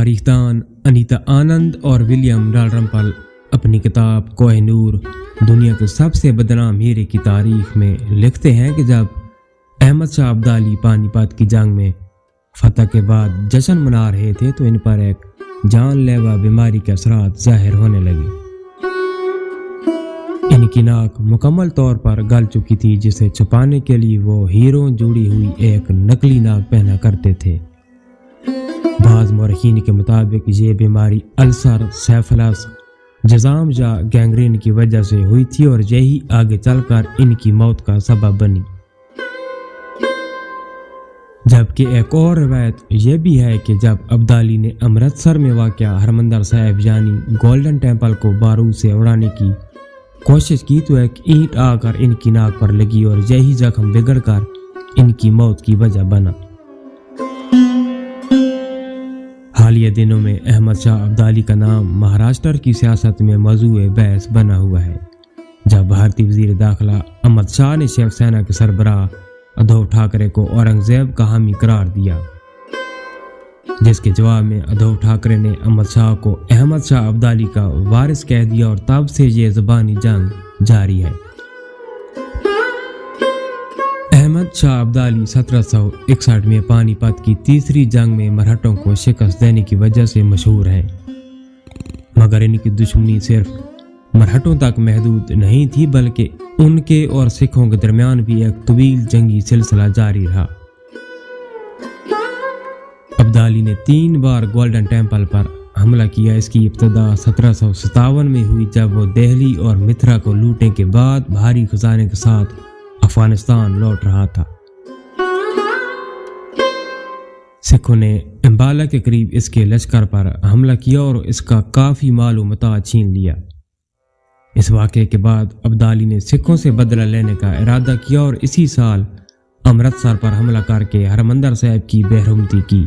تاریخ دان انیتا آنند اور ولیم ڈالرمپل اپنی کتاب کوہ نور دنیا کے سب سے بدنام ہیرے کی تاریخ میں لکھتے ہیں کہ جب احمد شاہ ابدالی پانی پت کی جنگ میں فتح کے بعد جشن منا رہے تھے تو ان پر ایک جان لیوا بیماری کے اثرات ظاہر ہونے لگے۔ ان کی ناک مکمل طور پر گل چکی تھی، جسے چھپانے کے لیے وہ ہیروں جڑی ہوئی ایک نقلی ناک پہنا کرتے تھے۔ بعض مورخین کے مطابق یہ بیماری السر، سیفلس، جزام یا گینگرین کی وجہ سے ہوئی تھی اور یہی آگے چل کر ان کی موت کا سبب بنی۔ جبکہ ایک اور روایت یہ بھی ہے کہ جب ابدالی نے امرتسر میں واقع ہرمندر صاحب یعنی گولڈن ٹیمپل کو بارود سے اڑانے کی کوشش کی تو ایک اینٹ آ کر ان کی ناک پر لگی اور یہی زخم بگڑ کر ان کی موت کی وجہ بنا۔ حالیہ دنوں میں احمد شاہ ابدالی کا نام مہاراشٹر کی سیاست میں موضوع بحث بنا ہوا ہے، جب بھارتی وزیر داخلہ امت شاہ نے شیو سینا کے سربراہ ادھو ٹھاکرے کو اورنگزیب کا حامی قرار دیا، جس کے جواب میں ادھو ٹھاکرے نے امت شاہ کو احمد شاہ ابدالی کا وارث کہہ دیا اور تب سے یہ زبانی جنگ جاری ہے۔ احمد شاہ ابدالی 1761 میں پانی پت کی تیسری جنگ میں مرہٹوں کو شکست دینے کی وجہ سے مشہور ہیں، مگر ان کی دشمنی صرف مرہٹوں تک محدود نہیں تھی بلکہ ان کے اور سکھوں کے درمیان بھی ایک طویل جنگی سلسلہ جاری رہا۔ ابدالی نے 3 بار گولڈن ٹیمپل پر حملہ کیا۔ اس کی ابتدا 1757 میں ہوئی جب وہ دہلی اور متھرا کو لوٹنے کے بعد بھاری خزانے کے ساتھ افغانستان لوٹ رہا تھا۔ سکھوں نے امبالہ کے قریب اس کے لشکر پر حملہ کیا اور اس کا کافی مال و متاع چھین لیا۔ اس واقعے کے بعد ابدالی نے سکھوں سے بدلہ لینے کا ارادہ کیا اور اسی سال امرتسر پر حملہ کر کے ہرمندر صاحب کی بےحرمتی کی۔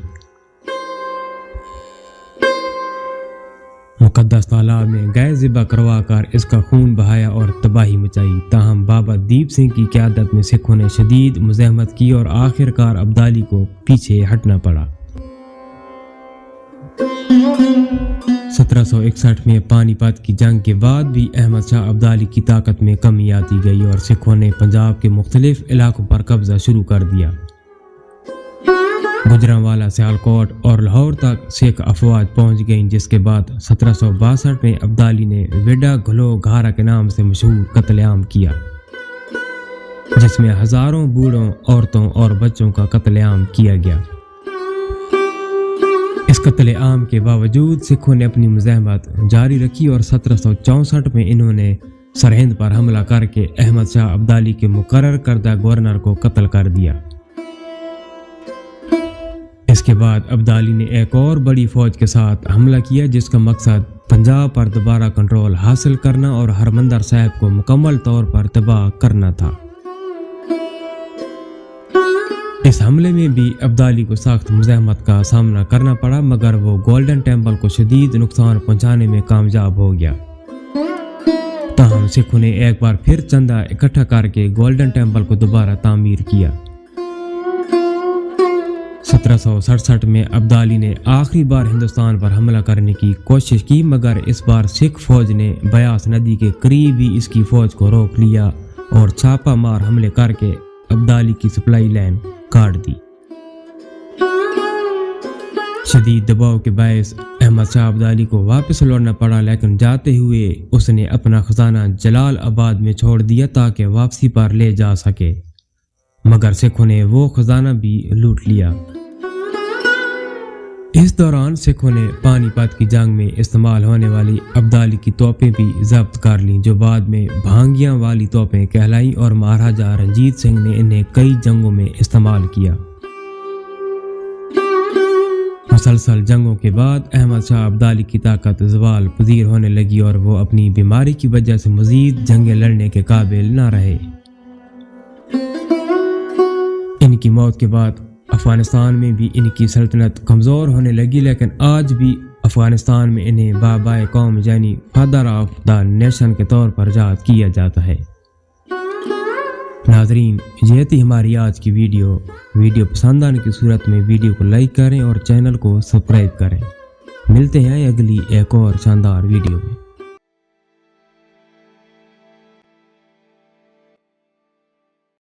مقدس تالاب میں گائے ذبح کروا کر اس کا خون بہایا اور تباہی مچائی، تاہم بابا دیپ سنگھ کی قیادت میں سکھوں نے شدید مزاحمت کی اور آخر کار ابدالی کو پیچھے ہٹنا پڑا۔ 1761 میں پانی پت کی جنگ کے بعد بھی احمد شاہ ابدالی کی طاقت میں کمی آتی گئی اور سکھوں نے پنجاب کے مختلف علاقوں پر قبضہ شروع کر دیا۔ گجرانوالا، سیالکوٹ اور لاہور تک سکھ افواج پہنچ گئیں، جس کے بعد 1762 میں ابدالی نے وڈا گھلو گھارا کے نام سے مشہور قتل عام کیا، جس میں ہزاروں بوڑھوں، عورتوں اور بچوں کا قتل عام کیا گیا۔ اس قتل عام کے باوجود سکھوں نے اپنی مزاحمت جاری رکھی اور 1764 میں انہوں نے سرہند پر حملہ کر کے احمد شاہ ابدالی کے مقرر کردہ گورنر کو قتل کر دیا۔ اس کے بعد ابدالی نے ایک اور بڑی فوج کے ساتھ حملہ کیا، جس کا مقصد پنجاب پر دوبارہ کنٹرول حاصل کرنا اور ہرمندر صاحب کو مکمل طور پر تباہ کرنا تھا۔ اس حملے میں بھی ابدالی کو سخت مزاحمت کا سامنا کرنا پڑا، مگر وہ گولڈن ٹیمپل کو شدید نقصان پہنچانے میں کامیاب ہو گیا۔ تاہم سکھوں نے ایک بار پھر چندہ اکٹھا کر کے گولڈن ٹیمپل کو دوبارہ تعمیر کیا۔ 1767 میں ابدالی نے آخری بار ہندوستان پر حملہ کرنے کی کوشش کی، مگر اس بار سکھ فوج نے بیاس ندی کے قریب ہی اس کی فوج کو روک لیا اور چھاپا مار حملے کر کے ابدالی کی سپلائی لائن کاٹ دی۔ شدید دباؤ کے باعث احمد شاہ ابدالی کو واپس لوٹنا پڑا، لیکن جاتے ہوئے اس نے اپنا خزانہ جلال آباد میں چھوڑ دیا تاکہ واپسی پر لے جا سکے، مگر سکھوں نے وہ خزانہ بھی لوٹ لیا۔ اس دوران سکھوں نے پانی پت کی جنگ میں استعمال ہونے والی ابدالی کی توپیں بھی ضبط کر لیں، جو بعد میں بھانگیاں والی توپیں کہلائیں اور مہاراجہ رنجیت سنگھ نے انہیں کئی جنگوں میں استعمال کیا۔ مسلسل جنگوں کے بعد احمد شاہ ابدالی کی طاقت زوال پذیر ہونے لگی اور وہ اپنی بیماری کی وجہ سے مزید جنگیں لڑنے کے قابل نہ رہے۔ ان کی موت کے بعد افغانستان میں بھی ان کی سلطنت کمزور ہونے لگی، لیکن آج بھی افغانستان میں انہیں بابائے قوم یعنی فادر آف دا نیشن کے طور پر یاد کیا جاتا ہے۔ ناظرین، یہ تھی ہماری آج کی ویڈیو پسند آنے کی صورت میں ویڈیو کو لائک کریں اور چینل کو سبسکرائب کریں۔ ملتے ہیں اگلی ایک اور شاندار ویڈیو میں۔